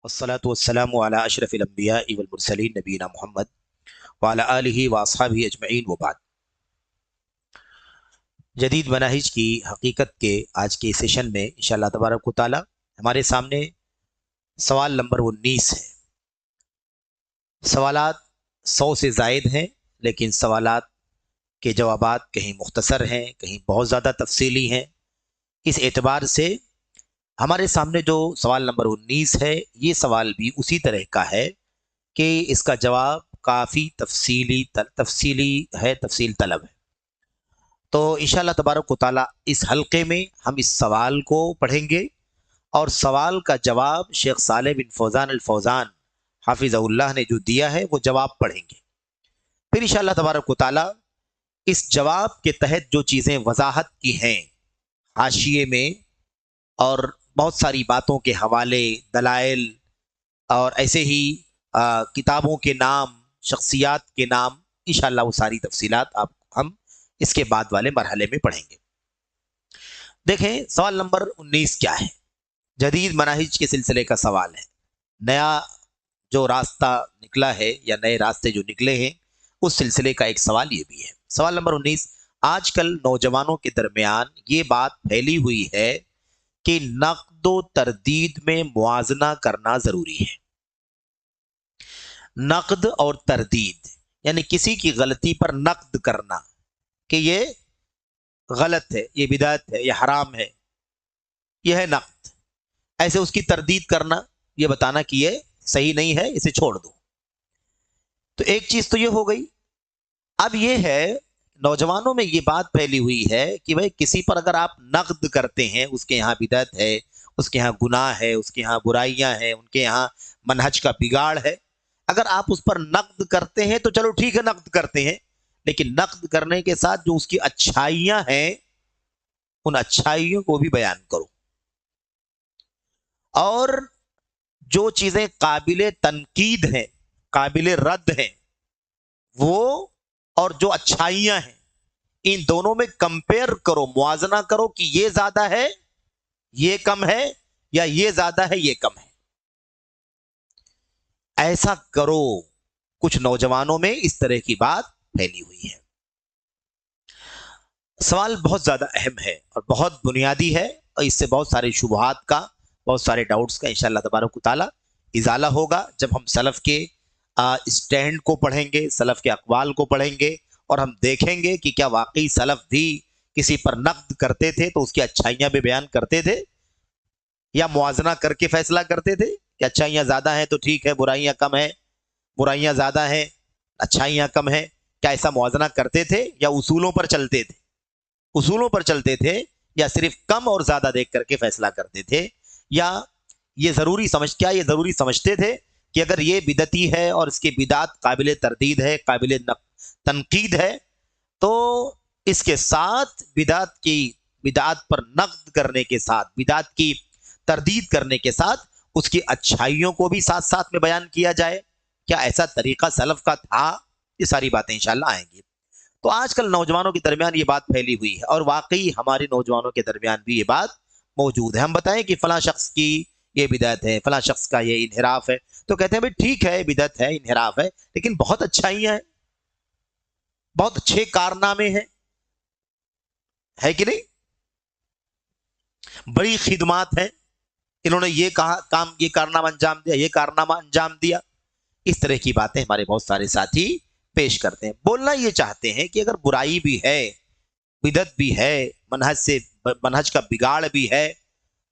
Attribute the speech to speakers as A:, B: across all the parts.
A: वस्सलातु वस्सलामु अला अशरफिल अंबियाइ वल मुरसलीन नबीना मुहम्मद व अला आलिहि व अस्हाबिहि अजमईन व बाद। जदीद मनाहिज की हकीकत के आज के सेशन में इंशाअल्लाह तबारक व तआला हमारे सामने सवाल नंबर 19 है। सवालात 100 से ज़ायद हैं, लेकिन सवालात के जवाबात कहीं मुख्तसर हैं, कहीं बहुत ज़्यादा तफसीली हैं। इस एतबार से हमारे सामने जो सवाल नंबर 19 है, ये सवाल भी उसी तरह का है कि इसका जवाब काफ़ी तफसीली है, तफसील तलब है। तो इंशाअल्लाह तबारक व तआला इस हल्के में हम इस सवाल को पढ़ेंगे और सवाल का जवाब शेख सालेह बिन फौजान अल फौजान हाफिज़हुल्लाह ने जो दिया है वो जवाब पढ़ेंगे। फिर इंशाअल्लाह तबारक व तआला इस जवाब के तहत जो चीज़ें वजाहत की हैं हाशिए में, और बहुत सारी बातों के हवाले, दलाइल और ऐसे ही किताबों के नाम, शख्सियात के नाम, इंशाअल्लाह वो सारी तफसीलात आप हम इसके बाद वाले मरहले में पढ़ेंगे। देखें सवाल नंबर 19 क्या है। जदीद मनाहिज के सिलसिले का सवाल है। नया जो रास्ता निकला है या नए रास्ते जो निकले हैं उस सिलसिले का एक सवाल ये भी है। सवाल नंबर 19, आजकल नौजवानों के दरमियान ये बात फैली हुई है कि नक़्द तरदीद में मुआजना करना जरूरी है। नक़्द और तरदीद यानी किसी की गलती पर नक़्द करना कि ये गलत है, ये बिदात है, ये हराम है, ये है नक़्द। ऐसे उसकी तरदीद करना, ये बताना कि ये सही नहीं है, इसे छोड़ दो। तो एक चीज तो ये हो गई। अब ये है नौजवानों में ये बात फैली हुई है कि भाई किसी पर अगर आप नक़्द करते हैं, उसके यहाँ बिदअत है, उसके यहाँ गुनाह है, उसके यहाँ बुराइयां हैं, उनके यहाँ मनहज का बिगाड़ है, अगर आप उस पर नक़्द करते हैं तो चलो ठीक है, नक़्द करते हैं, लेकिन नक़्द करने के साथ जो उसकी अच्छाइयां हैं उन अच्छाइयों को भी बयान करो। और जो चीजें काबिले तनकीद हैं, काबिले रद्द हैं, वो और जो अच्छाइयां हैं इन दोनों में कंपेयर करो, मुआजना करो कि ये ज्यादा है, ये कम है, या ये ज्यादा है, ये कम है। ऐसा करो। कुछ नौजवानों में इस तरह की बात फैली हुई है। सवाल बहुत ज्यादा अहम है और बहुत बुनियादी है, और इससे बहुत सारे शुबहात का, बहुत सारे डाउट्स का इंशाअल्लाह तबारक व तआला इजाला होगा जब हम सलफ के स्टैंड को पढ़ेंगे, सलफ के अक़वाल को पढ़ेंगे, और हम देखेंगे कि क्या वाकई सलफ भी किसी पर नक़्द करते थे तो उसकी अच्छाइयां भी बयान करते थे, या मुआजना करके फैसला करते थे कि अच्छाइयां ज्यादा हैं तो ठीक है, बुराइयां कम है, बुराइयां ज्यादा हैं, अच्छाइयां कम है। क्या ऐसा मुआजना करते थे या उसूलों पर चलते थे? उसूलों पर चलते थे या सिर्फ कम और ज्यादा देख करके फैसला करते थे? या ये जरूरी समझते थे कि अगर ये बिदती है और इसके बिदात काबिल तरदीद है, काबिल तनकीद है, तो इसके साथ बिदात पर नक़्द करने के साथ, बिदात की तरदीद करने के साथ उसकी अच्छाइयों को भी साथ साथ में बयान किया जाए? क्या ऐसा तरीका सलफ का था? ये सारी बातें इंशाअल्लाह आएंगी। तो आजकल नौजवानों के दरमियान ये बात फैली हुई है, और वाकई हमारे नौजवानों के दरमियान भी ये बात मौजूद है। हम बताएं कि फला शख्स की ये बिदअत है, फला शख्स का ये इन्हिराफ है, तो कहते हैं भाई ठीक है, बिदअत है, इन्हिराफ है, लेकिन बहुत अच्छाइयां हैं, बहुत अच्छे कारनामे हैं, है कि नहीं? बड़ी खिदमात हैं, इन्होंने ये कहा काम, ये कारनामा अंजाम दिया, ये कारनामा अंजाम दिया। इस तरह की बातें हमारे बहुत सारे साथी पेश करते हैं। बोलना ये चाहते हैं कि अगर बुराई भी है, बिदअत भी है, मनहज का बिगाड़ भी है,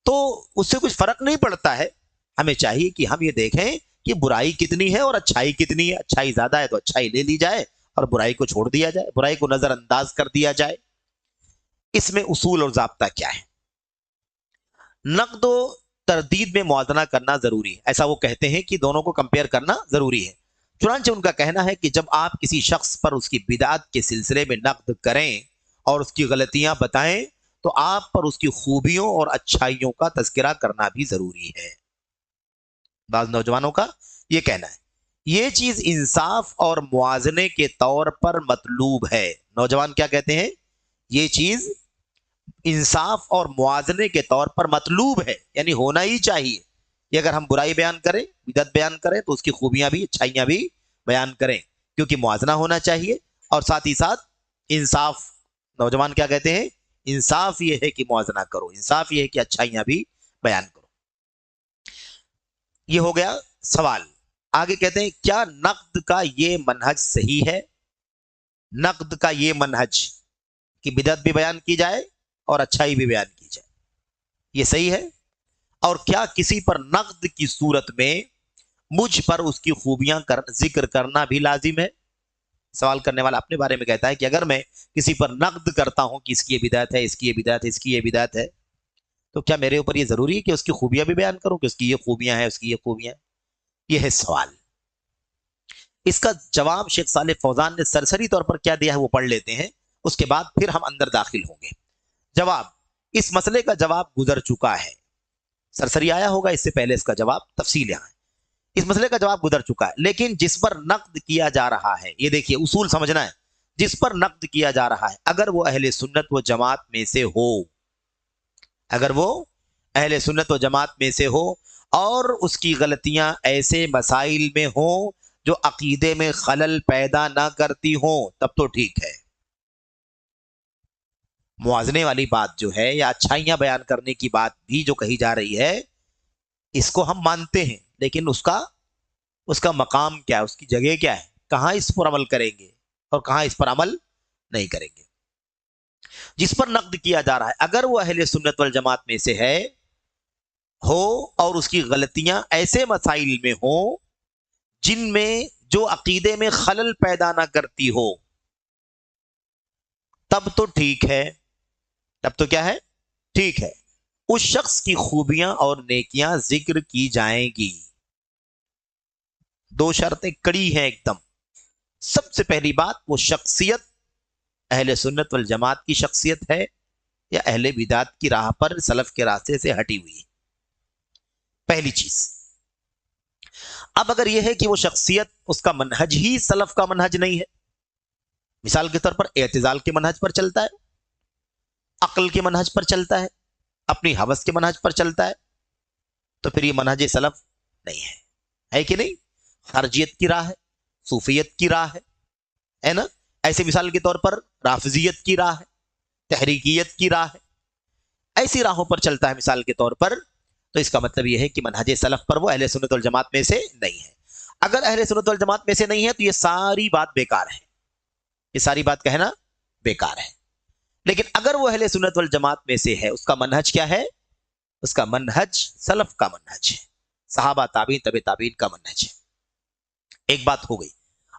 A: तो उससे कुछ फर्क नहीं पड़ता है। हमें चाहिए कि हम ये देखें कि बुराई कितनी है और अच्छाई कितनी है। अच्छाई ज्यादा है तो अच्छाई ले ली जाए और बुराई को छोड़ दिया जाए, बुराई को नजरअंदाज कर दिया जाए। इसमें उसूल और ज़ाब्ता क्या है? नक़्द तरदीद में मुआजना करना जरूरी है, ऐसा वो कहते हैं कि दोनों को कंपेयर करना जरूरी है। चुनांचे उनका कहना है कि जब आप किसी शख्स पर उसकी बिदात के सिलसिले में नक़्द करें और उसकी गलतियां बताएं, तो आप पर उसकी खूबियों और अच्छाइयों का तज़किरा करना भी जरूरी है। बाज़ नौजवानों का ये कहना है, ये चीज इंसाफ और मुआवजे के तौर पर मतलूब है। नौजवान क्या कहते हैं? ये चीज इंसाफ और मुआवजे के तौर पर मतलूब है, यानी होना ही चाहिए। ये अगर हम बुराई बयान करें, बिदअत बयान करें, तो उसकी खूबियां भी अच्छाइयां भी बयान करें, क्योंकि मुआजना होना चाहिए। और साथ ही साथ इंसाफ, नौजवान क्या कहते हैं, इंसाफ ये है कि मुआजना करो, इंसाफ ये है कि अच्छाइयां भी बयान करो। ये हो गया सवाल। आगे कहते हैं क्या नक्द का ये मनहज सही है? नक्द का ये मनहज कि बिदअत भी बयान की जाए और अच्छाई भी बयान की जाए, ये सही है? और क्या किसी पर नक्द की सूरत में मुझ पर उसकी खूबियां जिक्र करना भी लाजिम है? सवाल करने वाला अपने बारे में कहता है कि अगर मैं किसी पर नक्द करता हूं कि इसकी ये बिदअत है, इसकी ये बिदअत है, इसकी ये बिदअत है, तो क्या मेरे ऊपर ये जरूरी है कि उसकी खूबियां भी बयान करूं कि उसकी ये खूबियां हैं, उसकी ये खूबियां? ये है सवाल। इसका जवाब शेख सालेह फौजान ने सरसरी तौर पर क्या दिया है वो पढ़ लेते हैं, उसके बाद फिर हम अंदर दाखिल होंगे। जवाब, इस मसले का जवाब गुजर चुका है। सरसरी आया होगा, इससे पहले इसका जवाब तफसील यहां है। इस मसले का जवाब गुजर चुका है, लेकिन जिस पर नक्द किया जा रहा है, ये देखिए उसूल समझना है, जिस पर नक्द किया जा रहा है अगर वो अहले सुन्नत व जमात में से हो, अगर वो अहले सुन्नत व जमात में से हो और उसकी गलतियां ऐसे मसाइल में हो जो अकीदे में खलल पैदा ना करती हो, तब तो ठीक है। मुआजने वाली बात जो है या अच्छाइयां बयान करने की बात भी जो कही जा रही है, इसको हम मानते हैं, लेकिन उसका उसका मकाम क्या है, उसकी जगह क्या है, कहां इस पर अमल करेंगे और कहां इस पर अमल नहीं करेंगे। जिस पर नक्द किया जा रहा है अगर वो अहले सुन्नत वल जमात में से है हो और उसकी गलतियां ऐसे मसाइल में हो जिनमें जो अकीदे में खलल पैदा ना करती हो, तब तो ठीक है। तब तो क्या है, ठीक है। उस शख्स की खूबियां और नेकियां जिक्र की जाएंगी। दो शर्तें कड़ी हैं एकदम। सबसे पहली बात, वो शख्सियत अहले सुन्नत वल जमात की शख्सियत है या अहले बिदात की राह पर सलफ के रास्ते से हटी हुई है, पहली चीज। अब अगर यह है कि वो शख्सियत, उसका मनहज ही सलफ का मनहज नहीं है, मिसाल के तौर पर एतजाल के मनहज पर चलता है, अक्ल के मनहज पर चलता है, अपनी हवस के मनहज पर चलता है, तो फिर ये मनहज सलफ नहीं है कि नहीं? खारजियत की राह है, सूफियत की राह है ना? ऐसे मिसाल के तौर पर राफजियत की राह है, तहरीकियत की राह है, ऐसी राहों पर चलता है मिसाल के तौर पर, तो इसका मतलब यह है कि मनहज सलफ पर वो अहले सुन्नत वल जमात में से नहीं है। अगर अहले सुन्नत वल जमात में से नहीं है तो ये सारी बात बेकार है, ये सारी बात कहना बेकार है। लेकिन अगर वो अहले सुन्नत वल जमात में से है, उसका मनहज क्या है? उसका मनहज सलफ का मनहज है, सहाबा ताबीन तबे ताबीन का मनहज है। एक बात हो गई।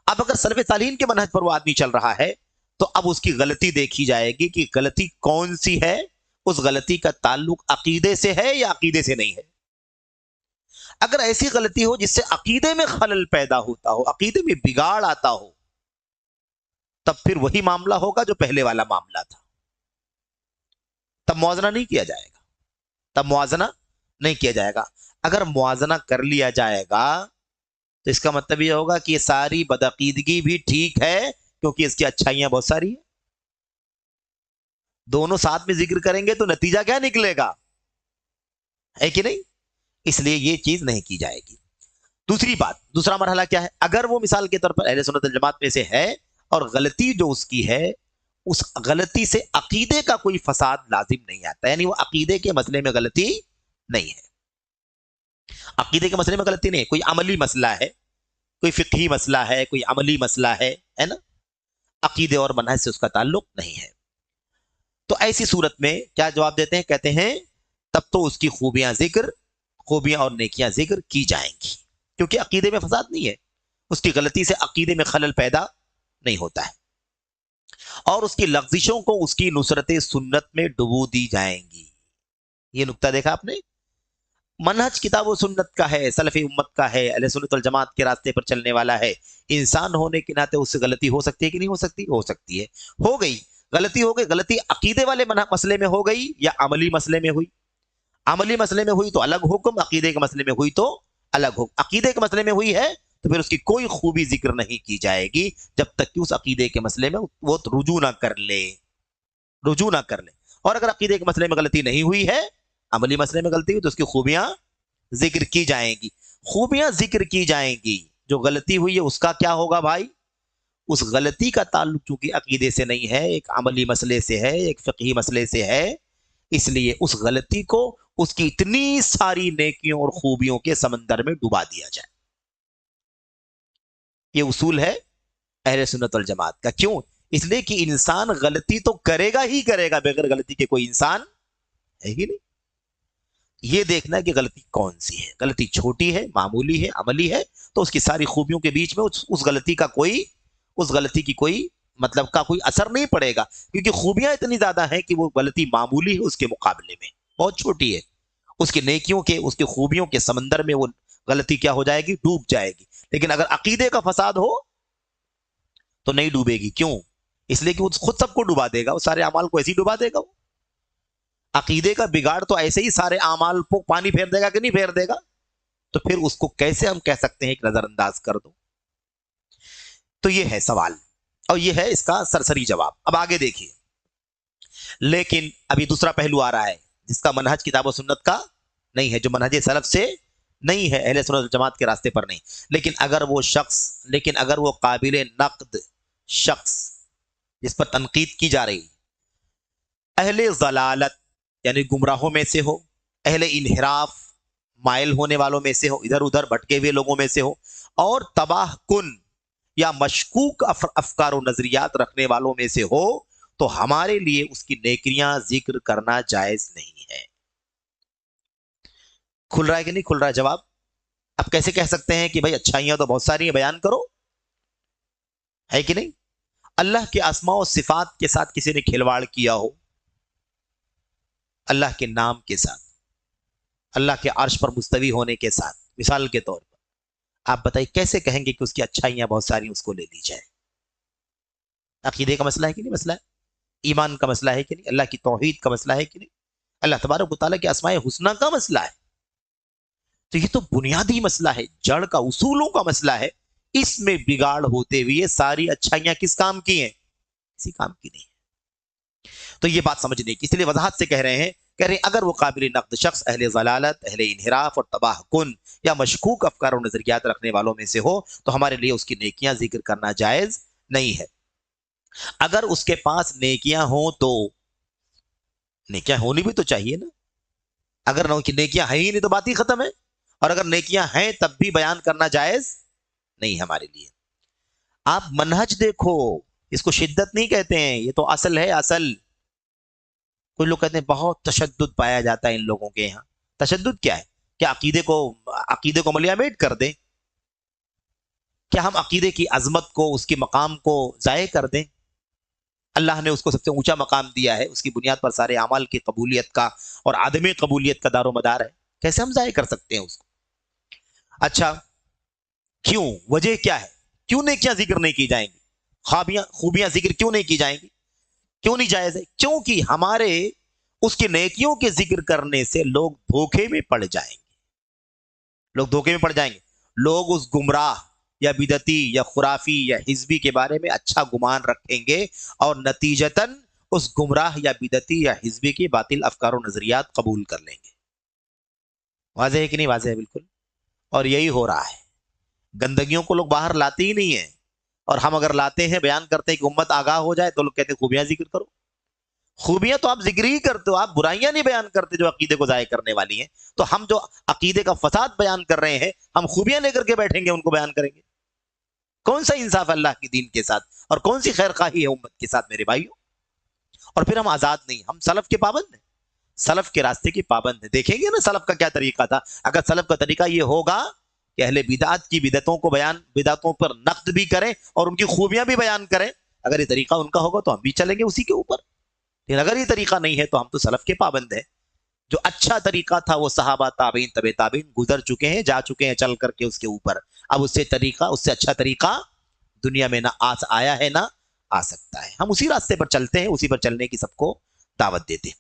A: अब अगर सलफ़े सालीन के मनहज पर वो आदमी चल रहा है, तो अब उसकी गलती देखी जाएगी कि गलती कौन सी है, उस गलती का ताल्लुक अकीदे से है या अकीदे से नहीं है। अगर ऐसी गलती हो जिससे अकीदे में खलल पैदा होता हो, अकीदे में बिगाड़ आता हो, तब फिर वही मामला होगा जो पहले वाला मामला था, तब मुआवजा नहीं किया जाएगा, तब मुआवजा नहीं किया जाएगा। अगर मुआवजा कर लिया जाएगा तो इसका मतलब यह होगा कि ये सारी बदअकीदगी भी ठीक है, क्योंकि इसकी अच्छाइयां बहुत सारी है। दोनों साथ में जिक्र करेंगे तो नतीजा क्या निकलेगा, है कि नहीं? इसलिए ये चीज नहीं की जाएगी। दूसरी बात, दूसरा मरहला क्या है? अगर वो मिसाल के तौर पर अहले सुन्नत वल जमात में से है और गलती जो उसकी है, उस गलती से अकीदे का कोई फसाद लाजिम नहीं आता, यानी वो अकीदे के मसले में गलती नहीं है, अकीदे के मसले में गलती नहीं है, कोई अमली मसला है, कोई फिक्ही मसला है, कोई अमली मसला है ना? अकीदे और मनहज से उसका ताल्लुक नहीं है। तो ऐसी सूरत में क्या जवाब देते हैं? कहते हैं तब तो उसकी खूबियां और नेकियां जिक्र की जाएंगी, क्योंकि अकीदे में फसाद नहीं है, उसकी गलती से अकीदे में खलल पैदा नहीं होता है, और उसकी लफ्जिशों को उसकी नुसरत सुन्नत में डुबो दी जाएंगी। ये नुक्ता देखा आपने? मनहज किताब व सुन्नत का है, सलफ़ी उम्मत का है, अहले सुन्नत वल जमात के रास्ते पर चलने वाला है। इंसान होने के नाते उससे गलती हो सकती है कि नहीं हो सकती? हो सकती है। हो गई, गलती हो गई। गलती अकीदे वाले मसले में हो गई या अमली मसले में हुई? अमली मसले में हुई तो अलग हुक्म, अकीदे के मसले में हुई तो अलग हुक्म। अकीदे के मसले में हुई है तो फिर उसकी कोई खूबी जिक्र नहीं की जाएगी जब तक कि उस अकीदे के मसले में वो रुजू ना कर ले, रुजू ना कर ले। और अगर अकीदे के मसले में गलती नहीं हुई है, अमली मसले में गलती हुई, तो उसकी खूबियां ذکر کی جائیں گی، خوبیاں ذکر کی جائیں گی. جو غلطی ہوئی ہے اس کا کیا ہوگا بھائی؟ اس غلطی کا تعلق چونکہ عقیدے سے نہیں ہے، ایک عملی مسئلے سے ہے، ایک فقہی مسئلے سے ہے، اس لیے اس غلطی کو اس کی اتنی ساری نیکیوں اور خوبیوں کے سمندر میں ڈبا دیا جائے. یہ اصول ہے اہل سنت والجماعت کا. کیوں؟ اس لیے کہ انسان غلطی تو کرے گا ہی کرے گا، بغیر غلطی کے کوئی انسان ہے ہی نہیں. یہ دیکھنا ہے کہ غلطی کون سی ہے. غلطی چھوٹی ہے، معمولی ہے، عملی ہے، تو اس کی ساری خوبیوں کے بیچ میں اس غلطی کی کوئی مطلب کا کوئی اثر نہیں پڑے گا، کیونکہ خوبیاں اتنی زیادہ ہیں کہ وہ غلطی معمولی ہے اس کے مقابلے میں، بہت چھوٹی ہے. اس کی نیکیوں کے، اس کی خوبیوں کے سمندر میں وہ غلطی کیا ہو جائے گی؟ ڈوب جائے گی. لیکن اگر عقیدے کا فساد ہو تو نہیں ڈوبے گی. کیوں؟ اس لیے کہ وہ خود سب کو ڈبا دے گا، وہ سارے اعمال کو ایسے ہی ڈبا دے گا. وہ عقیدے کا بگاڑ تو ایسے ہی سارے اعمال کو پانی پھیر دے گا کہ نہیں پھیر دے گا؟ تو پھر اس کو کیسے ہم کہہ سکتے ہیں کہ نظر انداز کر دو؟ تو یہ ہے سوال، اور یہ ہے اس کا سرسری جواب. اب آگے دیکھیے. لیکن ابھی دوسرا پہلو آ رہا ہے جس کا منہج کتاب و سنت کا نہیں ہے، جو منہج سلف سے نہیں ہے، اہل سنت جماعت کے راستے پر نہیں. لیکن اگر وہ قابل نقد شخص جس پر تنقید کی جا رہی اہل ضلالت یعنی گمراہوں میں سے ہو، اہل انحراف مائل ہونے والوں میں سے ہو، ادھر ادھر بھٹکے ہوئے لوگوں میں سے ہو، اور تباہ کن یا مشکوک افکار و نظریات رکھنے والوں میں سے ہو، تو ہمارے لیے اس کی نیکیاں ذکر کرنا جائز نہیں ہے. کھل رہا ہے کہ نہیں کھل رہا ہے جواب؟ اب کیسے کہہ سکتے ہیں کہ بھائی اچھائیاں تو بہت ساری ہیں، بیان کرو، ہے کہ نہیں؟ اللہ کے اسماء و صفات کے ساتھ کسی نے کھلواڑ کیا ہو، اللہ کے نام کے ساتھ، اللہ کے عرش پر مستوی ہونے کے ساتھ، مثال کے طور پر آپ بتائیے کیسے کہیں گے کہ اس کی اچھائیاں بہت ساری اس کو لے لی جائے؟ عقیدے کا مسئلہ ہے کہ نہیں مسئلہ ہے؟ ایمان کا مسئلہ ہے کہ نہیں؟ اللہ کی توحید کا مسئلہ ہے کہ نہیں؟ اللہ تبارک و تعالیٰ کے اسماء حسنہ کا مسئلہ ہے. تو یہ تو بنیادی مسئلہ ہے، جڑ کا، اصولوں کا مسئلہ ہے. اس میں بگاڑ ہوتے ہوئے ساری اچھائیاں کس کام کی ہیں؟ کسی کام کی نہیں. تو یہ بات سمجھنے کی، اس لیے وضاحت سے کہہ رہے ہیں اگر وہ قابل نقد شخص اہل ضلالت، اہل انحراف اور تباہ کن یا مشکوک افکار و نظریات رکھنے والوں میں سے ہو تو ہمارے لیے اس کی نیکیاں ذکر کرنا جائز نہیں ہے. اگر اس کے پاس نیکیاں ہوں تو نیکیاں ہونی بھی تو چاہیے نا. اگر نیکیاں ہیں ہی نہیں تو بات ہی ختم ہے. اور اگر نیکیاں ہیں تب بھی بیان کرنا جائز نہیں ہمارے لیے. آپ منہج دیکھو، اس کو شدت نہیں کہتے ہیں، یہ تو اصل ہے. اصل کچھ لوگ کہتے ہیں بہت تشدد پایا جاتا ہے ان لوگوں کے یہاں. تشدد کیا ہے؟ کیا عقیدے کو ملیامیٹ کر دیں؟ کیا ہم عقیدے کی عظمت کو، اس کی مقام کو ضائع کر دیں؟ اللہ نے اس کو سب سے اونچا مقام دیا ہے، اس کی بنیاد پر سارے اعمال کی قبولیت کا اور عدم قبولیت کا دار و مدار ہے. کیسے ہم ضائع کر سکتے ہیں اس کو؟ اچھا کیوں؟ وجہ کیا ہے؟ کیوں نیکیاں ذکر نہیں کی جائیں گی؟ خوبیاں ذکر کیوں نہیں کی جائیں گی؟ کیوں نہیں جائز ہے؟ کیونکہ ہمارے اس کی نیکیوں کے ذکر کرنے سے لوگ دھوکے میں پڑ جائیں گے. لوگ اس گمراہ یا بدعتی یا خرافی یا حزبی کے بارے میں اچھا گمان رکھیں گے اور نتیجتاً اس گمراہ یا بدعتی یا حزبی کی باطل افکار و نظریات قبول کر لیں گے. واضح ہے کہ نہیں واضح ہے؟ بالکل. اور یہی ہو رہا ہے. گندگیوں کو لوگ باہر لاتے ہی نہیں ہیں، اور ہم اگر لاتے ہیں، بیان کرتے ہیں کہ امت آگاہ ہو جائے، تو لوگ کہتے ہیں خوبیاں ذکر کرو. خوبیاں تو آپ ذکر ہی کرتے ہو، آپ برائیاں نہیں بیان کرتے جو عقیدے کو ضائع کرنے والی ہیں. تو ہم جو عقیدے کا فساد بیان کر رہے ہیں، ہم خوبیاں لے کر کے بیٹھیں گے، ان کو بیان کریں گے. کون سا انصاف اللہ کی دین کے ساتھ، اور کون سی خیر خواہی ہے امت کے ساتھ میرے بھائیوں؟ اور پھر ہم آزاد نہیں، ہم سلف کے پابند ہیں، سلف کے راستے کی پابند ہیں. دیکھیں گے نا سلف کا کیا طریقہ تھا. اگر سلف کا طریقہ یہ ہوگا کہ اہل بدعت کی بدعتوں پر نقد بھی کریں اور ان کی خوبیاں بھی بیان کریں، اگر یہ طریقہ ان کا ہوگا تو ہم بھی چلیں گے اسی کے اوپر. لیکن اگر یہ طریقہ نہیں ہے تو ہم تو سلف کے پابند ہیں. جو اچھا طریقہ تھا وہ صحابہ، تابعین، طبع تابعین گزر چکے ہیں، جا چکے ہیں چل کر کے اس کے اوپر. اب اس سے اچھا طریقہ دنیا میں نہ آیا ہے نہ آ سکتا ہے. ہم اسی راستے پر چلتے ہیں، اسی پر چلنے کی سب کو دعوت دیتے ہیں.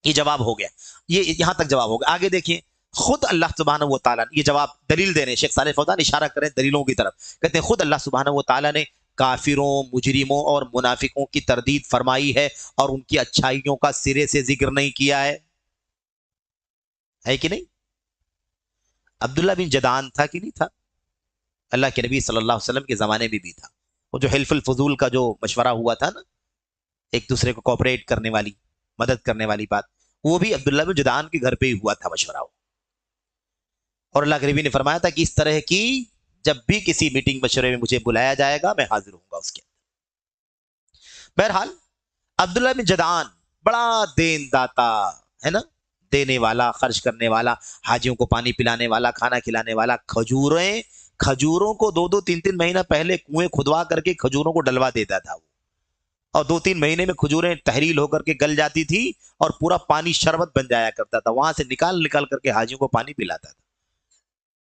A: یہ جواب ہو گیا، یہ یہاں تک جواب ہو گیا. آگے دیکھیں، خود اللہ سبحانہ و تعالیٰ نے یہ جواب دلیل دے رہے ہیں. شیخ صالح فوزان اشارہ کریں دلیلوں کی طرف، کہتے ہیں خود اللہ سبحانہ و تعالیٰ نے کافروں، مجرموں اور منافقوں کی تردید فرمائی ہے اور ان کی اچھائیوں کا سرے سے ذکر نہیں کیا ہے کہ نہیں؟ عبداللہ بن جدعان تھا کہ نہیں تھا؟ اللہ کے نبی صلی اللہ علیہ وسلم کے زمانے میں بھی تھا. وہ جو حلف الفضول کا جو مشورہ ہوا تھا نا، ایک دوسرے کو کوپریٹ کرنے والی، مدد کرنے والی بات، وہ بھی عبداللہ بن جدعان کے گھر پہ ہی ہوا تھا مشورہ. اور اللہ کے نبی نے فرمایا تھا کہ اس طرح کی جب بھی کسی میٹنگ مشورے میں مجھے بلایا جائے گا میں حاضر ہوں گا اس کے اندر. بہرحال عبداللہ بن جدعان بڑا دین داتا ہے نا، دینے والا، خرچ کرنے والا، حاجیوں کو پانی پلانے والا، کھانا کھلانے والا. کھجوروں کو 2-2 3-3 مہینہ پہلے کنویں کھدوا کر کے کھجوروں کو ڈلوا دیتا تھا وہ، اور 2-3 مہینے میں کھجوریں تحلیل ہو کر کے گل جاتی تھی اور پورا پانی شربت بن جایا کرتا تھا. وہاں سے نکال کر کے حاجیوں کو پانی پلاتا تھا.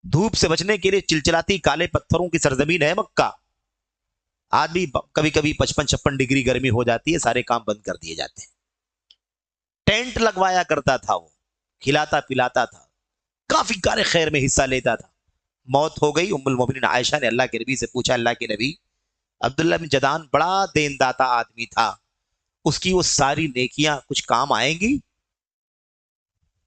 A: دھوپ سے بچنے کے لیے چلچلاتی کالے پتھروں کی سرزمین ہے مکہ. آج بھی کبھی کبھی 55-56 ڈگری گرمی ہو جاتی ہے، سارے کام بند کر دیے جاتے ہیں. ٹینٹ لگوایا کرتا تھا وہ، کھلاتا پلاتا تھا، کافی کار خیر میں حصہ لیتا تھا. موت ہو گئی. ام المومنین عائشہ نے اللہ کے نبی سے پوچھا، اللہ کے نبی عبداللہ بن جدعان بڑا دین داتا آدمی تھا، اس کی وہ ساری نیکیاں کچھ کام آئیں گی؟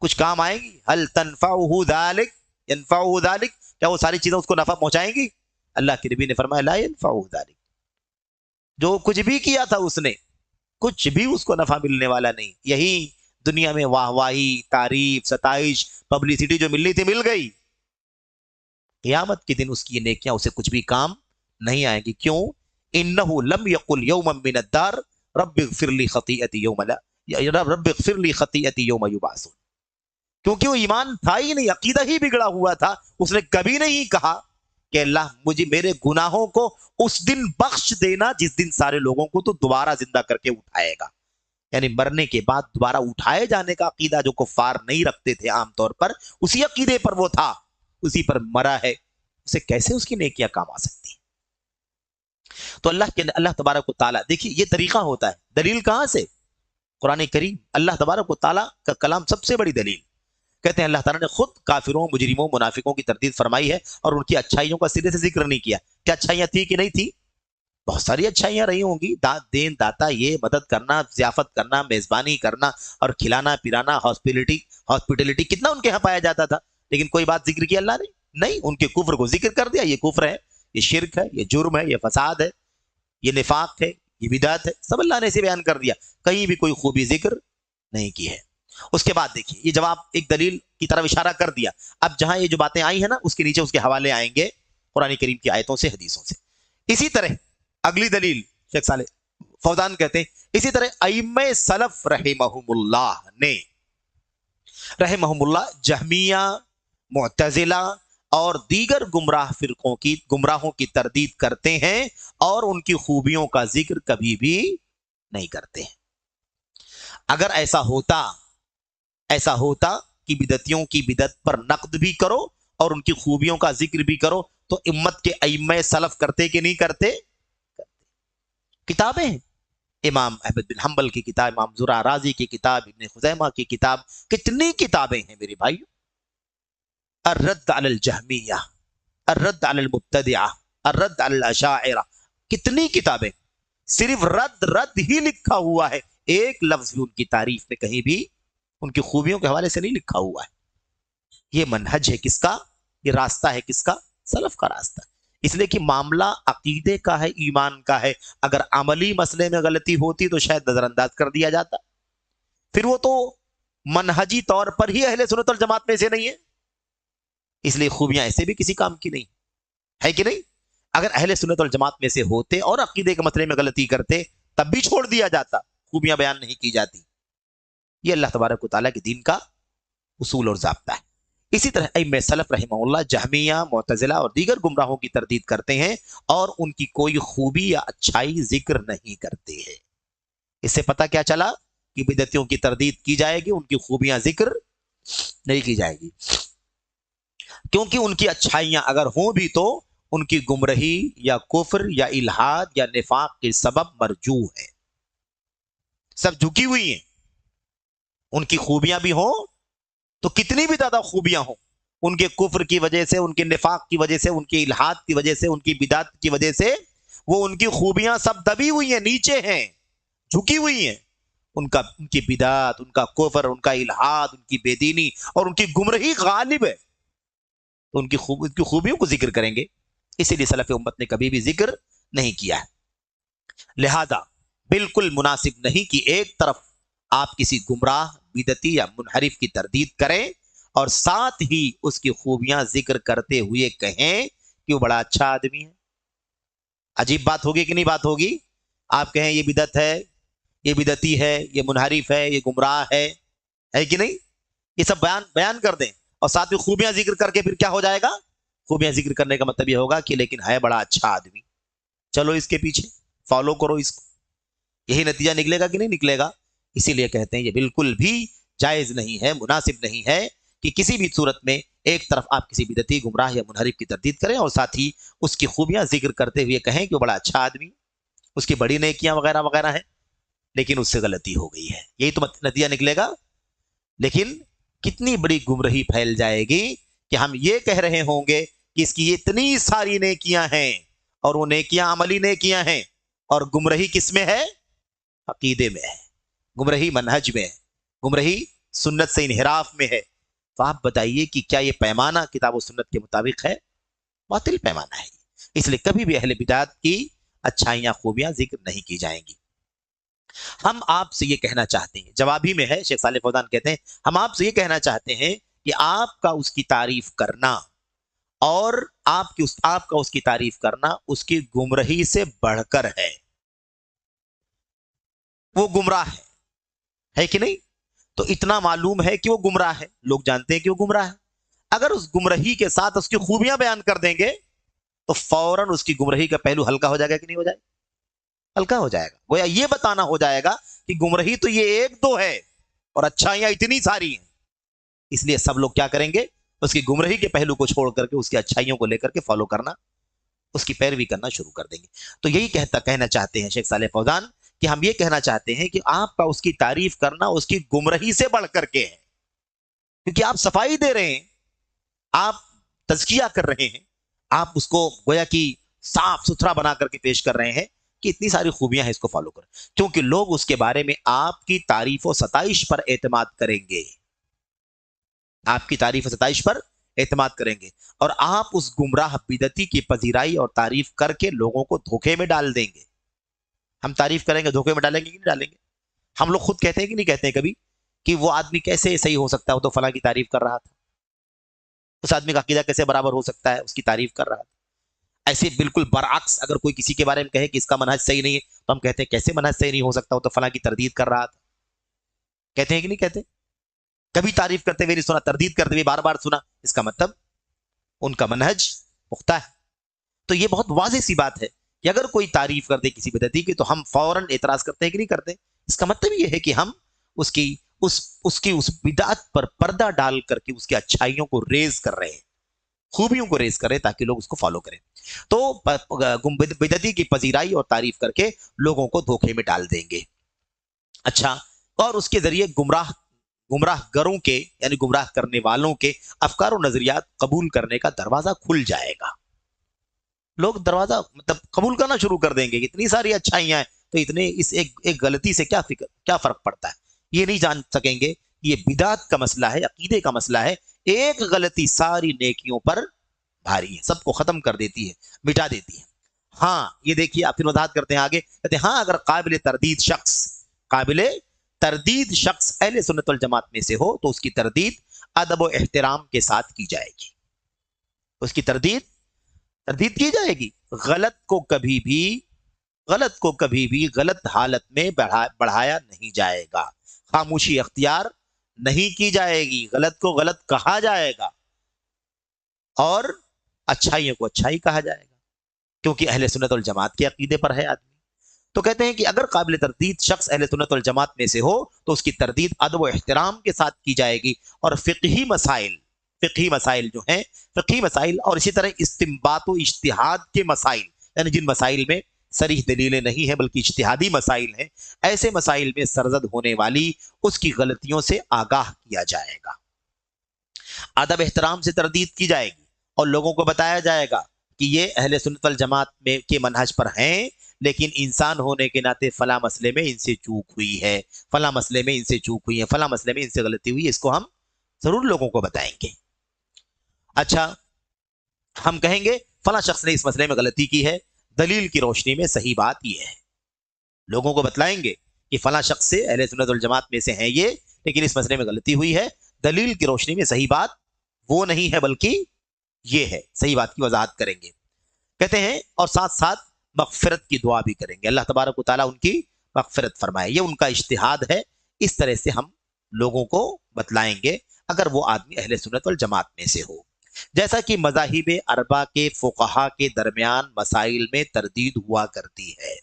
A: کچھ کام آئیں گی؟ هل تنفعه ذلك ينفعه ذلك، کیا وہ ساری چیزیں اس کو نفع پہنچائیں گی؟ اللہ کے نبی نے فرمایا لا ينفعه ذلك، جو کچھ بھی کیا تھا اس نے کچھ بھی اس کو نفع ملنے والا نہیں. یہی دنیا میں واہ واہی، تعریف، ستائش، پبلسٹی جو ملنی تھی مل گئی. قیامت کے دن اس کی یہ نیکیاں اسے کچھ بھی کام نہیں آئیں گی. کیوں؟ انه لم يقل يوما من الدار رب اغفر لي خطيئتي يوم لا رب اغفر لي خطيئتي يوم يبعثون. کیونکہ وہ ایمان تھا ہی نہیں، عقیدہ ہی بگڑا ہوا تھا. اس نے کبھی نہیں کہا کہ اللہ مجھے میرے گناہوں کو اس دن بخش دینا جس دن سارے لوگوں کو تو دوبارہ زندہ کر کے اٹھائے گا. یعنی مرنے کے بعد دوبارہ اٹھائے جانے کا عقیدہ جو کفار نہیں رکھتے تھے عام طور پر، اسی عقیدے پر وہ تھا، اسی پر مرا ہے. اسے کیسے اس کی نیکیاں کام آ سکتی؟ تو اللہ تبارک و تعالیٰ، دیکھیے یہ طریقہ ہوتا ہے. دلیل کہاں سے؟ قرآن کریم. اللہ تبارک و تعالیٰ کا کلام سب سے بڑی دلیل. کہتے ہیں اللہ تعالیٰ نے خود کافروں، مجرموں، منافقوں کی تردید فرمائی ہے اور ان کی اچھائیوں کا سرے سے ذکر نہیں کیا. کیا اچھائیاں تھی کہ نہیں تھی؟ بہت ساری اچھائیاں رہی ہوں گی. دین داتا، یہ مدد کرنا، ضیافت کرنا، میزبانی کرنا اور کھلانا پلانا، ہاسپٹلٹی کتنا ان کے یہاں پایا جاتا تھا. لیکن کوئی بات ذکر کی اللہ نے نہیں. ان کے کفر کو ذکر کر دیا. یہ کفر ہے، یہ شرک ہے، یہ جرم ہے، یہ فساد ہے، یہ نفاق ہے، یہ بدعت ہے. سب اللہ نے اسے بیان کر دیا. کہیں بھی کوئی خوبی ذکر نہیں کی ہے. اس کے بعد دیکھیے یہ جواب ایک دلیل کی طرف اشارہ کر دیا. اب جہاں یہ جو باتیں آئی ہیں نا، اس کے نیچے اس کے حوالے آئیں گے قرآن کریم کی آیتوں سے، حدیثوں سے. اسی طرح اگلی دلیل شیخ صالح فوزان کہتے ہیں اسی طرح ائمہ سلف رحمہم اللہ جہمیہ، معتزلہ اور دیگر گمراہوں کی تردید کرتے ہیں اور ان کی خوبیوں کا ذکر کبھی بھی نہیں کرتے ہیں. اگر ایسا ہوتا کہ بدعتیوں کی بدعت پر نقد بھی کرو اور ان کی خوبیوں کا ذکر بھی کرو تو امت کے ائمہ سلف کرتے کہ نہیں کرتے؟ کتابیں ہیں، امام احمد بن حنبل کی کتاب، امام زرع رازی کی کتاب، ابن خزیمہ کی کتاب، کتنی کتابیں ہیں میرے بھائی. الرد علی الجہمیہ، الرد علی المبتدعہ، الرد علی الاشاعرہ، کتنی کتابیں. صرف رد ہی لکھا ہوا ہے، ایک لفظ بھی ان کی تعریف میں کہیں بھی ان کی خوبیوں کے حوالے سے نہیں لکھا ہوا ہے. یہ منہج ہے کس کا؟ یہ راستہ ہے کس کا؟ سلف کا راستہ. اس لیے کہ معاملہ عقیدے کا ہے، ایمان کا ہے. اگر عملی مسئلے میں غلطی ہوتی تو شاید نظر انداز کر دیا جاتا. پھر وہ تو منہجی طور پر ہی اہل سنت والجماعت میں سے نہیں ہے. اس لیے خوبیاں ایسے بھی کسی کام کی نہیں ہے کہ نہیں. اگر اہل سنت والجماعت میں سے ہوتے اور عقیدے کے مسئلے میں غلطی کرتے تب بھی چھوڑ دیا جاتا، خوبیاں بیان نہیں کی جاتی. یہ اللہ تبارک و تعالیٰ کے دین کا اصول اور ضابطہ ہے. اسی طرح ائمہ سلف رحمہ اللہ جہمیہ، معتزلہ اور دیگر گمراہوں کی تردید کرتے ہیں اور ان کی کوئی خوبی یا اچھائی ذکر نہیں کرتے ہیں. اس سے پتہ کیا چلا کہ بدعتیوں کی تردید کی جائے گی، ان کی خوبیاں ذکر نہیں کی جائے گی، کیونکہ ان کی اچھائیاں اگر ہوں بھی تو ان کی گمراہی یا کفر یا الحاد یا نفاق کے سبب مرجوع ہے، سب جھکی ہوئی ہیں. ان کی خوبیاں بھی ہوں تو کتنی بھی زیادہ خوبیاں ہوں، ان کے کفر کی وجہ سے، ان کے نفاق کی وجہ سے، ان کی الحاد کی وجہ سے، ان کی بدعت کی وجہ سے وہ ان کی خوبیاں سب دبی ہوئی ہیں، نیچے ہیں، جھکی ہوئی ہیں. ان کی بدعت، ان کا کفر، ان کا الحاد، ان کی بے دینی اور ان کی گمراہی غالب ہے. تو उनकी खूबियों को जिक्र करेंगे, इसीलिए सलफ उम्मत ने कभी भी जिक्र नहीं किया है। लिहाजा बिल्कुल मुनासिब नहीं कि एक तरफ आप किसी गुमराह, बिदती या मुनहरिफ की तरदीद करें और साथ ही उसकी खूबियां जिक्र करते हुए कहें कि वो बड़ा अच्छा आदमी है। अजीब बात होगी कि नहीं बात होगी? आप कहें ये बिदत है, ये बिदती है, ये मुनहरिफ है, ये गुमराह है कि नहीं? ये सब बयान बयान कर दें और साथ में खूबियां जिक्र करके फिर क्या हो जाएगा? खूबियां जिक्र करने का मतलब ये होगा कि लेकिन है बड़ा अच्छा आदमी, चलो इसके पीछे फॉलो करो इसको। यही नतीजा निकलेगा कि नहीं निकलेगा? इसीलिए कहते हैं ये बिल्कुल भी जायज नहीं है, मुनासिब नहीं है कि किसी भी सूरत में एक तरफ आप किसी बिदती, गुमराह या मुनहरिफ की तरदीद करें और साथ ही उसकी खूबियां जिक्र करते हुए कहें कि वो बड़ा अच्छा आदमी, उसकी बड़ी नेकियां वगैरह वगैरह है, लेकिन उससे गलती हो गई है। यही तो नतीजा निकलेगा। लेकिन कितनी बड़ी गुमराही फैल जाएगी कि हम ये कह रहे होंगे कि इसकी इतनी सारी नेकियां हैं और वो नेकियां अमली नेकियां हैं, और गुमराही किस में है? अकीदे में है, गुमराही मनहज में है, गुमराही सुन्नत से इनहिराफ में है। तो आप बताइए कि क्या ये पैमाना किताब और सुन्नत के मुताबिक है? बातिल पैमाना है। इसलिए कभी भी अहले बिदात की अच्छाइयां, खूबियां जिक्र नहीं की जाएंगी। हम आपसे ये कहना चाहते हैं, जवाबी में है शेख सालेह फौजान कहते हैं, हम आपसे ये कहना चाहते हैं कि आपका उसकी तारीफ करना और आपका उसकी तारीफ करना उसकी गुमराही से बढ़कर है। वो गुमराह है कि नहीं? तो इतना मालूम है कि वो गुमराह है, लोग जानते हैं कि वो गुमराह है। अगर उस गुमराही के साथ उसकी खूबियां बयान कर देंगे तो फौरन उसकी गुमराही का पहलू हल्का हो जाएगा कि नहीं हो जाएगा? हल्का हो जाएगा। गोया ये बताना हो जाएगा कि गुमराही तो ये एक दो है और अच्छाइयां इतनी सारी हैं। इसलिए सब लोग क्या करेंगे? उसकी गुमराही के पहलू को छोड़ करके उसकी अच्छाइयों को लेकर के फॉलो करना, उसकी पैरवी करना शुरू कर देंगे। तो यही कहना चाहते हैं शेख सालेह फौजान कि हम ये कहना चाहते हैं कि आपका उसकी तारीफ करना उसकी गुमराही से बढ़ करके है, क्योंकि आप सफाई दे रहे हैं, आप तज़किया कर रहे हैं, आप उसको गोया कि साफ सुथरा बना करके पेश कर रहे हैं कि इतनी सारी खूबियां हैं, इसको फॉलो करें। क्योंकि लोग उसके बारे में आपकी तारीफ और सताइश पर एतमाद करेंगे, आपकी तारीफ और सताइश पर एतमाद करेंगे, और आप उस गुमराह बिदती की पजीराई और तारीफ करके लोगों को धोखे में डाल देंगे। हम तारीफ करेंगे, धोखे में डालेंगे कि नहीं डालेंगे? हम लोग खुद कहते हैं कि नहीं कहते हैं कभी कि वो आदमी कैसे सही हो सकता है, वो तो फला की तारीफ कर रहा था, उस आदमी का अकीदा कैसे बराबर हो सकता है, उसकी तारीफ कर रहा था। ऐसे बिल्कुल बरअक्स अगर कोई किसी के बारे में कहे कि इसका मनहज सही नहीं है, तो हम कहते हैं कैसे मनहज सही नहीं हो सकता, वो तो फला की तरदीद कर रहा था। कहते हैं कि नहीं कहते? कभी तारीफ करते हुए नहीं सुना, तरदीद करते हुए बार बार सुना, इसका मतलब उनका मनहज पुख्ता है। तो ये बहुत वाज़ेह सी बात है कि अगर कोई तारीफ कर दे किसी बिदअती की तो हम फौरन एतराज करते हैं कि नहीं करते? इसका मतलब ये है कि हम उसकी उस बिदअत पर पर्दा डाल करके उसकी अच्छाइयों को रेज कर रहे हैं, खूबियों को रेज कर रहे हैं, ताकि लोग उसको फॉलो करें। तो बिदअती की पजीराई और तारीफ करके लोगों को धोखे में डाल देंगे। अच्छा, और उसके जरिए गुमराह गरों के यानी गुमराह करने वालों के अफकार और नजरियात कबूल करने का दरवाजा खुल जाएगा। लोग दरवाजा मतलब कबूल करना शुरू कर देंगे। इतनी सारी अच्छाइयां हैं तो इतने इस एक गलती से क्या फर्क पड़ता है? ये नहीं जान सकेंगे ये बिदात का मसला है, अकीदे का मसला है। एक गलती सारी नेकियों पर भारी है, सबको खत्म कर देती है, मिटा देती है। हाँ, ये देखिए, आप फिर वजाहत करते हैं आगे, कहते हैं हाँ, अगर काबिल तरदीद शख्स अहले सुन्नत वल जमात में से हो तो उसकी तरदीद अदब और एहतराम के साथ की जाएगी, उसकी तरदीद की जाएगी। गलत को कभी भी गलत हालत में बढ़ाया नहीं जाएगा, खामोशी अख्तियार नहीं की जाएगी, गलत को गलत कहा जाएगा और अच्छाइयों को अच्छाई कहा जाएगा, क्योंकि अहले सुन्नत वल जमात के अकीदे पर है आदमी। तो कहते हैं कि अगर काबिल तरदीद शख्स अहले सुन्नत वल जमात में से हो तो उसकी तरदीद अदब व एहतराम के साथ की जाएगी, और फिqही मसाइल जो हैं, फिqही मसाइल और इसी तरह इस्तिंबात व इज्तिहाद के मसाइल, यानी जिन मसाइल में सरीह दलीलें नहीं है बल्कि इज्तिहादी मसाइल हैं, ऐसे मसाइल में सरजद होने वाली उसकी गलतियों से आगाह किया जाएगा। अदब एहतराम से तरदीद की जाएगी और लोगों को बताया जाएगा कि ये अहले सुन्नत वल जमात में के मनहज पर हैं, लेकिन इंसान होने के नाते फला मसले में इनसे चूक हुई है, फला मसले में इनसे चूक हुई है, फला मसले में इनसे गलती हुई है, इसको हम जरूर लोगों को बताएंगे। अच्छा, हम कहेंगे फला शख्स ने इस मसले में गलती की है, दलील की रोशनी में सही बात यह है। लोगों को बतलाएंगे कि फला शख्स से अहले सुन्नत वल जमात में से हैं ये, लेकिन इस मसले में गलती हुई है, दलील की रोशनी में सही बात वो नहीं है बल्कि ये है, सही बात की वजाहत करेंगे। कहते हैं और साथ साथ मगफिरत की दुआ भी करेंगे, अल्लाह तबारक व तआला उनकी मगफिरत फरमाए। ये उनका इज्तिहाद है, इस तरह से हम लोगों को बतलाएंगे अगर वो आदमी अहले सुन्नत वल जमात में से हो। जैसा कि मज़ाहिब अरबा के फुक़हा के दरमियान मसाइल में तरदीद हुआ करती है।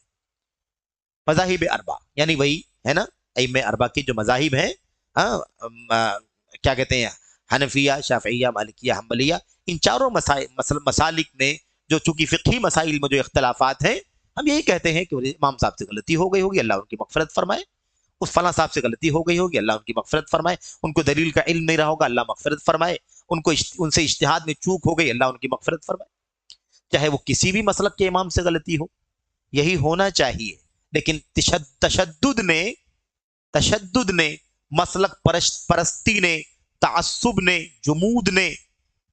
A: मज़ाहिब अरबा यानी वही है ना, इमाम अरबा के जो मज़ाहिब हैं, क्या कहते हैं, हनफिया, शाफिया, मालिकिया, हम्बलिया, इन चारों मसालिक में जो चूंकि फ़िक़ही मसाइल में जो इख्तलाफात हैं, हम यही कहते हैं कि इमाम साहब से गलती हो गई होगी, अल्लाह उनकी मग़फ़िरत फरमाए। उस फला साहब से गलती हो गई होगी, अल्लाह उनकी मग़फ़िरत फरमाए। उनको दलील का इल्म नहीं रहा होगा, अल्लाह मग़फ़िरत फरमाए। उनको उनसे इज्तिहाद में चूक हो गई, अल्लाह उनकी मग़फ़िरत फरमाए। चाहे वो किसी भी मसलक के इमाम से गलती हो, यही होना चाहिए। लेकिन तशद्दुद ने, मसलक परस्ती ने, तासुब ने, जुमूद ने,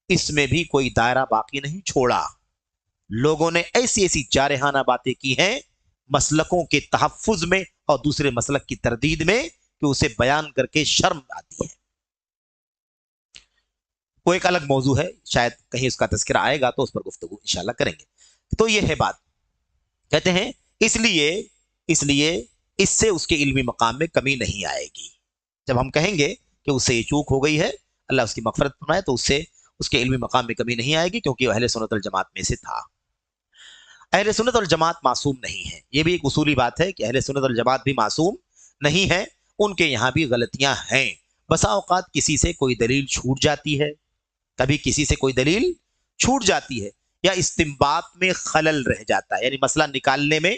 A: इसमें भी कोई दायरा बाकी नहीं छोड़ा। लोगों ने ऐसी ऐसी जारहाना बातें की हैं मसलकों के तहफ़्फ़ुज़ में और दूसरे मसलक की तरदीद में कि उसे बयान करके शर्म आती है। वो एक अलग मौजू है, शायद कहीं उसका तज़किरा आएगा तो उस पर गुफ्तगू इंशाल्लाह करेंगे। तो ये है बात। कहते हैं इसलिए इससे उसके इल्मी मकाम में कमी नहीं आएगी। जब हम कहेंगे कि उससे ये चूक हो गई है, अल्लाह उसकी मग़फ़िरत फरमाए, तो उससे उसके इल्मी मकाम में कमी नहीं आएगी, क्योंकि वह अहले सुन्नत वल जमात में से था। अहले सुन्नत वल जमात मासूम नहीं है, ये भी एक उसूली बात है कि अहले सुन्नत वल जमात भी मासूम नहीं है, उनके यहाँ भी गलतियां हैं। बसा औकात किसी से कोई दलील छूट जाती है, कभी किसी से कोई दलील छूट जाती है, या इस्तिंबात में खलल रह जाता है, यानी मसला निकालने में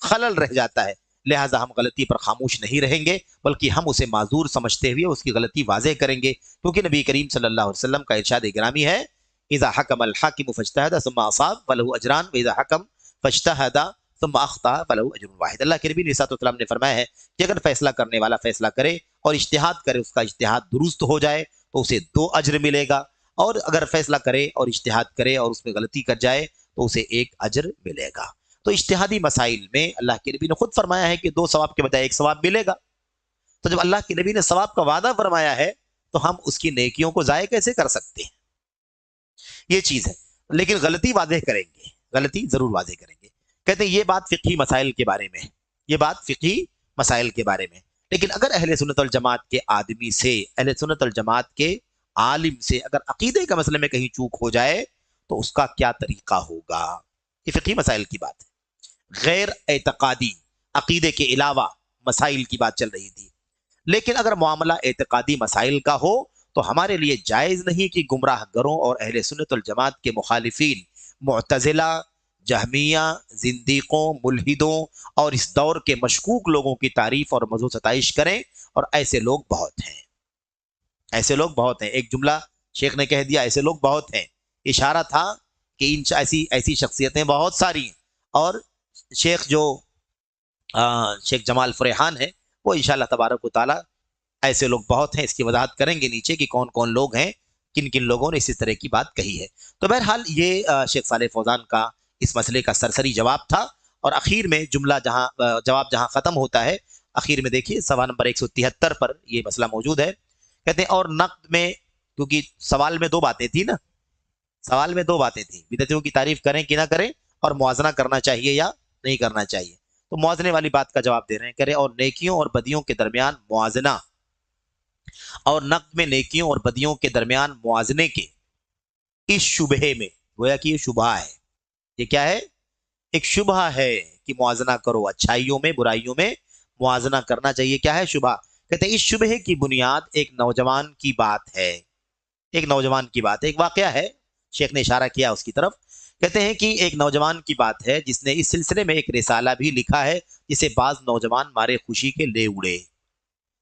A: खलल रह जाता है। लिहाजा हम गलती पर खामोश नहीं रहेंगे, बल्कि हम उसे माजूर समझते हुए उसकी गलती वाज़ेह करेंगे, क्योंकि नबी करीम सल्लल्लाहु अलैहि वसल्लम का इरशाद गिरामी है, इज़ा हकमल हाकिमु फज्तहद सुम्मा असाब फलहु अजरान व इज़ा हकम फज्तहद सुम्मा अख्ता फलहु अजरुन वाहिद। अल्लाह के नबी सल्लल्लाहु ने फरमाया है कि अगर फैसला करने वाला फैसला करे और इज्तिहाद करे, उसका इज्तिहाद दुरुस्त हो जाए तो उसे 2 अजर मिलेगा, और अगर फैसला करे और इज्तिहाद करे और उसमें गलती कर जाए तो उसे 1 अजर मिलेगा। तो इज्तिहादी मसाइल में अल्लाह के नबी ने खुद फरमाया है कि 2 सवाब के बजाय 1 सवाब मिलेगा। तो जब अल्लाह के नबी ने सवाब का वादा फरमाया है तो हम उसकी नेकियों को ज़ाय कैसे कर सकते हैं? ये चीज़ है। लेकिन गलती वाज़ेह करेंगे, गलती ज़रूर वाज़ेह करेंगे। कहते हैं ये बात फ़िक़ही मसाइल के बारे में, ये बात फ़िक़ही मसाइल के बारे में। लेकिन अगर अहले सुन्नत वल जमात के आदमी से, अहले सुन्नत वल जमात के आलिम से अगर अकीदे के मसले में कहीं चूक हो जाए तो उसका क्या तरीका होगा? ये फ़िक़ही मसाइल की बात है। गैर एतकादी अकीदे के अलावा मसाइल की बात चल रही थी। लेकिन अगर मामला एतकादी मसाइल का हो तो हमारे लिए जायज़ नहीं कि गुमराह गरों और अहले सुन्नत वल जमात के मुखालिफिन, मुअतज़िला, जहमिया, जिंदीकों, मुल्हिदों और इस दौर के मशकूक लोगों की तारीफ और मज़ो सताइश करें, और ऐसे लोग बहुत हैं, ऐसे लोग बहुत हैं। एक जुमला शेख ने कह दिया, ऐसे लोग बहुत हैं, इशारा था कि इन ऐसी ऐसी शख्सियतें बहुत सारी हैं। और शेख जो शेख जमाल फरेहान है, वो इंशाअल्लाह तबारक व तआला ऐसे लोग बहुत हैं, इसकी वजाहत करेंगे नीचे कि कौन कौन लोग हैं, किन किन लोगों ने इस तरह की बात कही है। तो बहरहाल ये शेख सालेह फौजान का इस मसले का सरसरी जवाब था। और आखिर में जुमला जवाब जहां ख़त्म होता है, आखिर में देखिए सवाल नंबर 173 पर ये मसला मौजूद है। कहते हैं और नक़द में, क्योंकि सवाल में 2 बातें थी ना, सवाल में 2 बातें थी, बिदअतियों की तारीफ करें कि ना करें, और मुआज़ना करना चाहिए या नहीं करना चाहिए। तो मुआज़ने वाली बात का जवाब दे रहे हैं, कह रहे और नेकियों और बदियों के दरमियान मुआज़ना, और नक़द में नेकियों और बदियों के दरमियान मुआज़ने के इस शुबहे में, गोया कि ये शुबहा है, ये क्या है? एक शुबहा है कि मुआज़ना करो, अच्छाइयों में बुराइयों में मुआज़ना करना चाहिए। क्या है शुबहा? कहते हैं इस शुबहे की बुनियाद एक नौजवान की बात है, एक नौजवान की बात है, एक वाक़या है, शेख ने इशारा किया उसकी तरफ। कहते हैं कि एक नौजवान की बात है जिसने इस सिलसिले में एक रिसाला भी लिखा है, जिसे बाज़ नौजवान मारे खुशी के ले उड़े।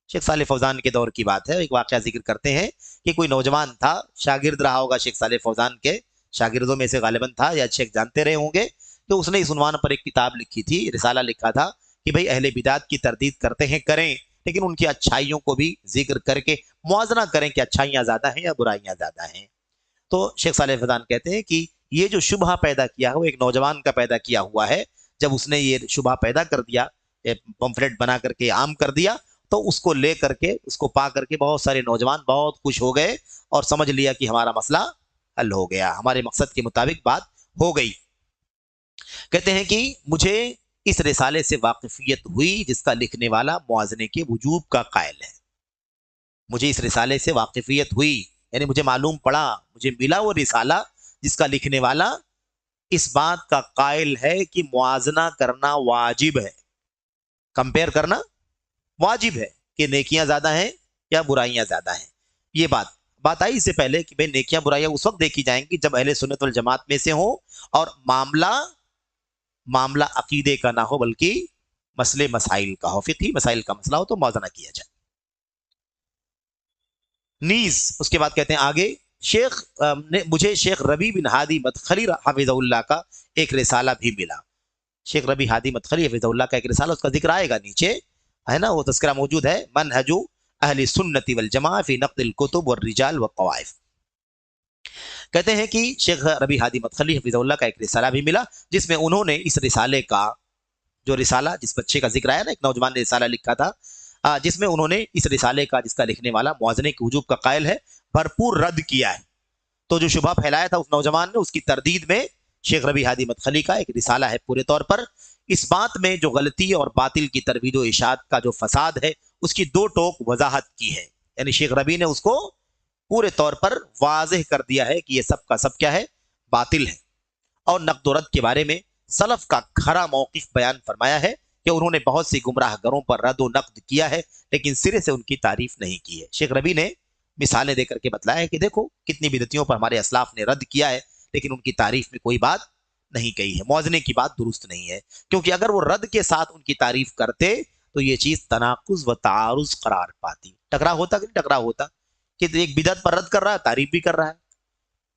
A: शेख सालेह फौजान के दौर की बात है। एक वाक़या जिक्र करते हैं कि कोई नौजवान था, शागिर्द रहा होगा शेख सालेह फौजान के, शागिर्दों में से गालिबन था, या शेख जानते रहे होंगे। तो उसने इस उन्वान पर एक किताब लिखी थी, रिसाला लिखा था कि भाई अहले बिदात की तरदीद करते हैं करें, लेकिन उनकी अच्छाइयों को भी जिक्र करके मुआज़ना करें कि अच्छाइयाँ ज़्यादा हैं या बुराइयाँ ज़्यादा हैं। तो शेख सालेह फौजान कहते हैं कि یہ جو شبہ پیدا کیا ہے وہ ایک نوجوان کا پیدا کیا ہوا ہے. جب اس نے یہ شبہ پیدا کر دیا، پمفلٹ بنا کر کے عام کر دیا، تو اس کو لے کر کے، اس کو پا کر کے بہت سارے نوجوان بہت خوش ہو گئے اور سمجھ لیا کہ ہمارا مسئلہ حل ہو گیا، ہمارے مقصد کے مطابق بات ہو گئی. کہتے ہیں کہ مجھے اس رسالے سے واقفیت ہوئی جس کا لکھنے والا موازنے کے وجوب کا قائل ہے. مجھے اس رسالے سے واقفیت ہوئی، یعنی مجھے معلوم پڑا، مجھے ملا وہ رسالہ جس کا لکھنے والا اس بات کا قائل ہے کہ موازنہ کرنا واجب ہے، کمپیئر کرنا واجب ہے، کہ نیکیاں زیادہ ہیں یا برائیاں زیادہ ہیں. یہ بات آئی اس سے پہلے کہ بھئی نیکیاں برائیاں اس وقت دیکھی جائیں گی جب اہل سنت والجماعت میں سے ہوں اور معاملہ عقیدے کا نہ ہو بلکہ مسئلے مسائل کا ہو، فقہی مسائل کا مسئلہ ہو تو موازنہ کیا جائے. نیز اس کے بعد کہتے ہیں آگے، مجھے شیخ ربیع بن ہادی مدخلی حفظہ اللہ کا ایک رسالہ بھی ملا. شیخ ربیع ہادی مدخلی حفظہ اللہ کا ایک رسالہ، اس کا ذکر آئے گا نیچے، ہے نا، وہ تذکرہ موجود ہے، منہج اہل سنت والجماعہ فی نقد الکتب والرجال والطوائف. کہتے ہیں کہ شیخ ربیع ہادی مدخلی حفظہ اللہ کا ایک رسالہ بھی ملا جس میں انہوں نے اس رسالے کا، جو رسالہ جس بچے کا ذکر آیا نا، ایک نوجوان نے رسالہ لکھا تھا، جس میں انہوں نے اس رسالے کا، جس کا لکھنے والا موازنے کے وجوب کا قائل ہے، بھرپور رد کیا ہے. تو جو شبہ پھیلایا تھا اس نوجوان نے، اس کی تردید میں شیخ ربیع ہادی مدخلی کا ایک رسالہ ہے پورے طور پر. اس بات میں جو غلطی اور باطل کی ترویج و اشاعت کا جو فساد ہے اس کی دو ٹوک وضاحت کی ہے. یعنی شیخ ربیع نے اس کو پورے طور پر واضح کر دیا ہے کہ یہ سب کا سب کیا ہے، باطل ہے. اور نقد و رد کے بارے میں سلف کا کھرا موقف بیان فرمایا ہے کہ انہوں نے بہت سی گمراہ گروں پر رد و نقد کیا ہے لیکن سرے سے ان کی تعریف نہیں کی ہے. شیخ ربیع نے مثالیں دے کر کے بتلایا ہے کہ دیکھو کتنی بدعتیوں پر ہمارے اسلاف نے رد کیا ہے لیکن ان کی تعریف میں کوئی بات نہیں کہی ہے. موازنے کی بات درست نہیں ہے، کیونکہ اگر وہ رد کے ساتھ ان کی تعریف کرتے تو یہ چیز تناقض و تعارض قرار پاتی. ٹکراؤ ہوتا کہ نہیں ٹکراؤ ہوتا کہ ایک بدعت پر رد کر رہا ہے، تعریف بھی کر رہا ہے،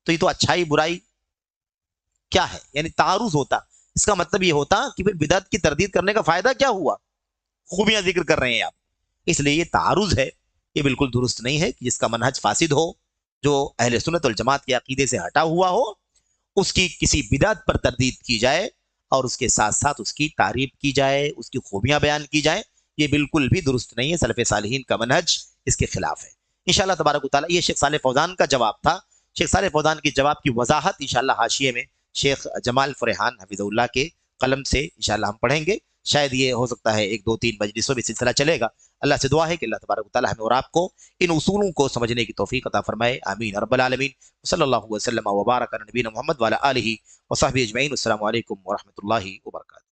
A: تو یہ تو اچھائی برائی کیا ہے، یعنی تعارض ہوتا. اس کا مطلب یہ ہوتا کہ پھر بدعت کی تردید کرنے کا فائدہ کیا ہوا، خوبیاں ذکر کر رہے ہیں آپ. اس لیے یہ تعارض ہے، یہ بالکل درست نہیں ہے کہ جس کا منہج فاسد ہو، جو اہل سنت والجماعت کے عقیدے سے ہٹا ہوا ہو، اس کی کسی بدعت پر تردید کی جائے اور اس کے ساتھ ساتھ اس کی تعریف کی جائے، اس کی خوبیاں بیان کی جائیں. یہ بالکل بھی درست نہیں ہے، سلف صالحین کا منہج اس کے خلاف ہے. انشاءاللہ تبارک و تعالی یہ شیخ صالح فوزان کا جواب تھا. شیخ صالح فوزان کے جواب کی وضاحت انشاءاللہ حاشیے میں شیخ جمال فرحان حفظہ اللہ کے قلم سے انشاءاللہ ہم پڑھیں گے. شاید یہ ہو سکتا ہے 1 2 3 مجلسوں میں سلسلہ چلے گا. اللہ سے دعا ہے کہ اللہ تبارک و تعالی ہمیں اور آپ کو ان اصولوں کو سمجھنے کی توفیق عطا فرمائے. آمین رب العالمین. صلی اللہ وسلم و بارک علی نبینا محمد وعلی آلہ وصحبہ اجمعین. السلام علیکم ورحمۃ اللہ وبرکاتہ.